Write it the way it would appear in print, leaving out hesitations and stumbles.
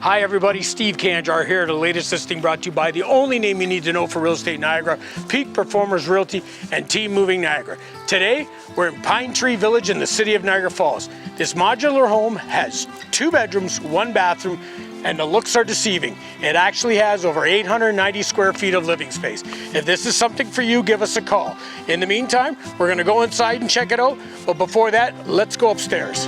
Hi everybody, Steve Kanjar here. The latest listing brought to you by the only name you need to know for real estate Niagara, Peak Performers Realty and Team Moving Niagara. Today, we're in Pine Tree Village in the city of Niagara Falls. This modular home has 2 bedrooms, 1 bathroom, and the looks are deceiving. It actually has over 890 square feet of living space. If this is something for you, give us a call. In the meantime, we're gonna go inside and check it out, but before that, let's go upstairs.